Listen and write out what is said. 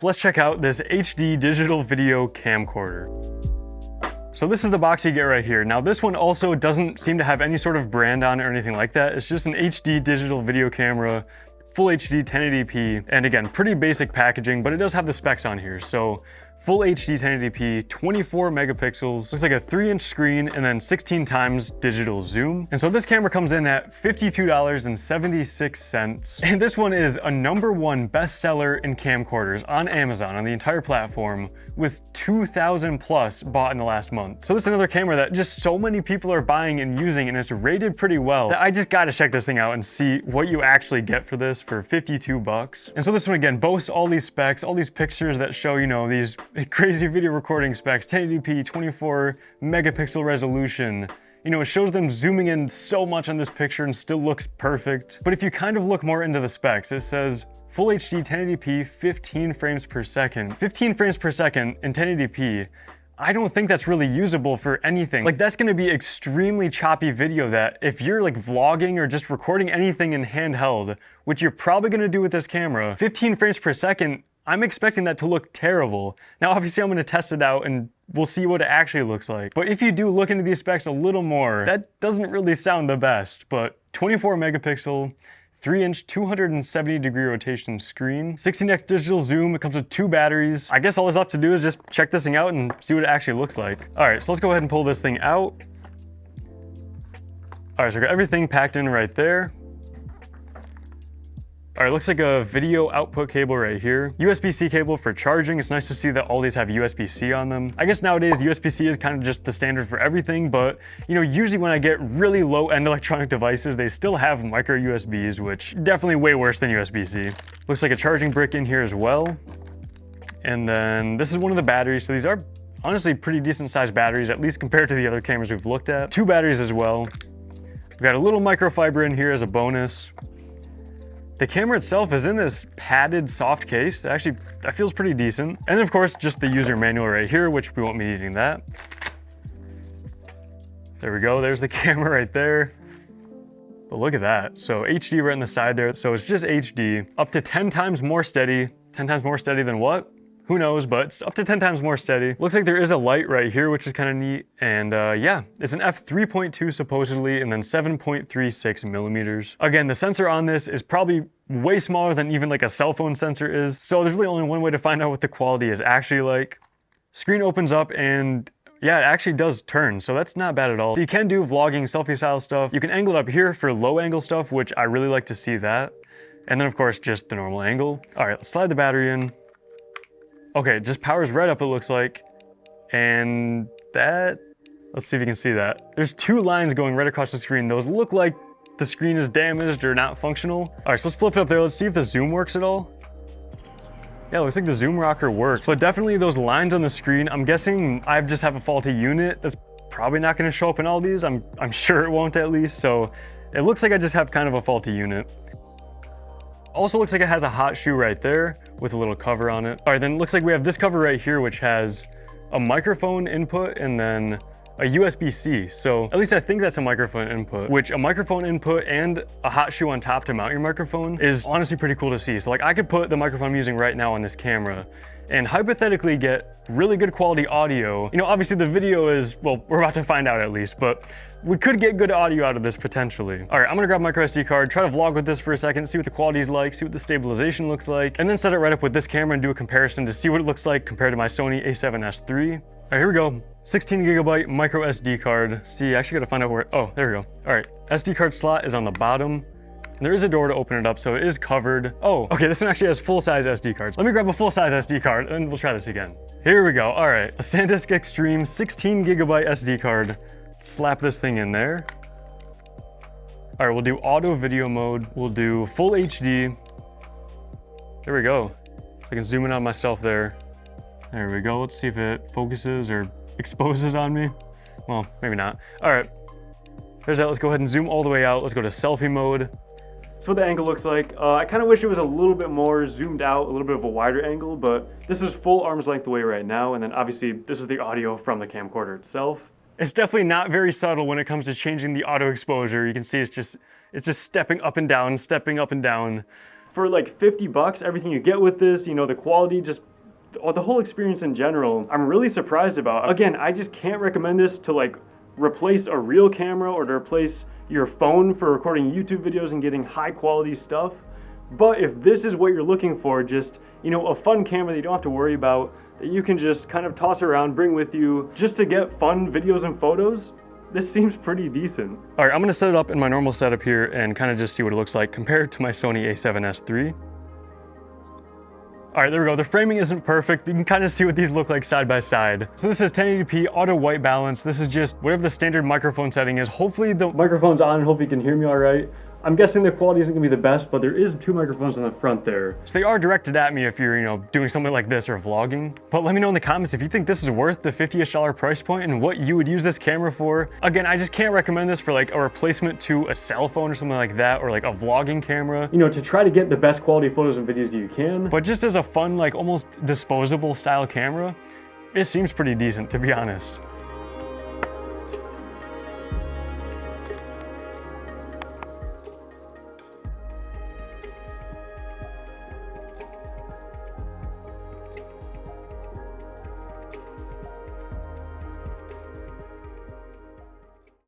Let's check out this HD digital video camcorder. So this is the box you get right here. Now this one also doesn't seem to have any sort of brand on it or anything like that. It's just an HD digital video camera, full HD 1080p, and again, pretty basic packaging, but it does have the specs on here. So full HD 1080p, 24 megapixels, looks like a 3-inch screen, and then 16 times digital zoom. And so this camera comes in at $52.76. And this one is a #1 bestseller in camcorders on Amazon, on the entire platform, with 2,000 plus bought in the last month. So this is another camera that just so many people are buying and using, and it's rated pretty well, that I just gotta check this thing out and see what you actually get for this for 52 bucks. And so this one again boasts all these specs, all these pictures that show, you know, these crazy video recording specs, 1080p, 24 megapixel resolution. You know, it shows them zooming in so much on this picture and still looks perfect. But if you kind of look more into the specs, it says full HD 1080p, 15 frames per second. 15 frames per second in 1080p, I don't think that's really usable for anything. Like, that's gonna be extremely choppy video that if you're like vlogging or just recording anything in handheld, which you're probably gonna do with this camera, 15 frames per second, I'm expecting that to look terrible. Now, obviously I'm gonna test it out and we'll see what it actually looks like. But if you do look into these specs a little more, that doesn't really sound the best, but 24 megapixel, 3-inch 270-degree rotation screen, 16x digital zoom. It comes with 2 batteries. I guess all there's left to do is just check this thing out and see what it actually looks like. All right, so let's go ahead and pull this thing out. All right, so I got everything packed in right there. All right, looks like a video output cable right here. USB-C cable for charging. It's nice to see that all these have USB-C on them. I guess nowadays USB-C is kind of just the standard for everything, but you know, usually when I get really low-end electronic devices, they still have micro USBs, which definitely way worse than USB-C. Looks like a charging brick in here as well. And then this is one of the batteries. So these are honestly pretty decent sized batteries, at least compared to the other cameras we've looked at. 2 batteries as well. We've got a little microfiber in here as a bonus. The camera itself is in this padded soft case. Actually, that feels pretty decent. And of course, just the user manual right here, which we won't be needing that. There we go, there's the camera right there. But look at that. So HD right on the side there. So it's just HD, up to 10 times more steady. 10 times more steady than what? Who knows, but it's up to 10 times more steady. Looks like there is a light right here, which is kind of neat. And yeah, it's an f3.2 supposedly, and then 7.36 millimeters. Again, the sensor on this is probably way smaller than even like a cell phone sensor is. So there's really only one way to find out what the quality is actually like. Screen opens up and yeah, it actually does turn, so that's not bad at all. So you can do vlogging, selfie style stuff. You can angle it up here for low angle stuff, which I really like to see that. And then of course, just the normal angle. All right, let's slide the battery in. Okay, it just powers right up, it looks like. And that, let's see if you can see that. There's 2 lines going right across the screen. Those look like the screen is damaged or not functional. All right, so let's flip it up there. Let's see if the zoom works at all. Yeah, it looks like the zoom rocker works. But definitely those lines on the screen, I'm guessing I just have a faulty unit. That's probably not gonna show up in all these. I'm sure it won't at least. So it looks like I just have kind of a faulty unit. Also looks like it has a hot shoe right there with a little cover on it. All right, then it looks like we have this cover right here, which has a microphone input and then a USB-C. So at least I think that's a microphone input, which a microphone input and a hot shoe on top to mount your microphone is honestly pretty cool to see. So like I could put the microphone I'm using right now on this camera and hypothetically get really good quality audio. You know, obviously the video is, well, we're about to find out at least, but we could get good audio out of this potentially. All right, I'm gonna grab my micro SD card, try to vlog with this for a second, see what the quality is like, see what the stabilization looks like, and then set it right up with this camera and do a comparison to see what it looks like compared to my Sony a7S III. All right, here we go. 16 gigabyte micro SD card. Let's see, I actually gotta find out where, oh, there we go. All right, SD card slot is on the bottom. And there is a door to open it up, so it is covered. Oh, okay, this one actually has full-size SD cards. Let me grab a full-size SD card and we'll try this again. Here we go, all right. A SanDisk Extreme 16 gigabyte SD card. Slap this thing in there. All right, we'll do auto video mode. We'll do full HD. There we go. I can zoom in on myself there. There we go. Let's see if it focuses or exposes on me. Well, maybe not. All right, there's that. Let's go ahead and zoom all the way out. Let's go to selfie mode. That's what the angle looks like. I kind of wish it was a little bit more zoomed out, a little bit of a wider angle, but this is full arm's length away right now. And then obviously this is the audio from the camcorder itself. It's definitely not very subtle when it comes to changing the auto exposure. You can see it's just stepping up and down, stepping up and down. For like 50 bucks, everything you get with this, you know, the quality just the whole experience in general, I'm really surprised about. Again, I just can't recommend this to like replace a real camera or to replace your phone for recording YouTube videos and getting high quality stuff. But if this is what you're looking for, just, you know, a fun camera that you don't have to worry about, that you can just kind of toss around, bring with you, just to get fun videos and photos, this seems pretty decent. All right, I'm gonna set it up in my normal setup here and kind of just see what it looks like compared to my Sony a7S III. All right, there we go. The framing isn't perfect, but you can kind of see what these look like side by side. So this is 1080p auto white balance. This is just whatever the standard microphone setting is. Hopefully the microphone's on and hopefully you can hear me all right. I'm guessing the quality isn't gonna be the best, but there is 2 microphones on the front there. So they are directed at me if you're, you know, doing something like this or vlogging. But let me know in the comments if you think this is worth the $50-ish price point and what you would use this camera for. Again, I just can't recommend this for like a replacement to a cell phone or something like that, or like a vlogging camera, you know, to try to get the best quality photos and videos you can. But just as a fun, like almost disposable style camera, it seems pretty decent, to be honest.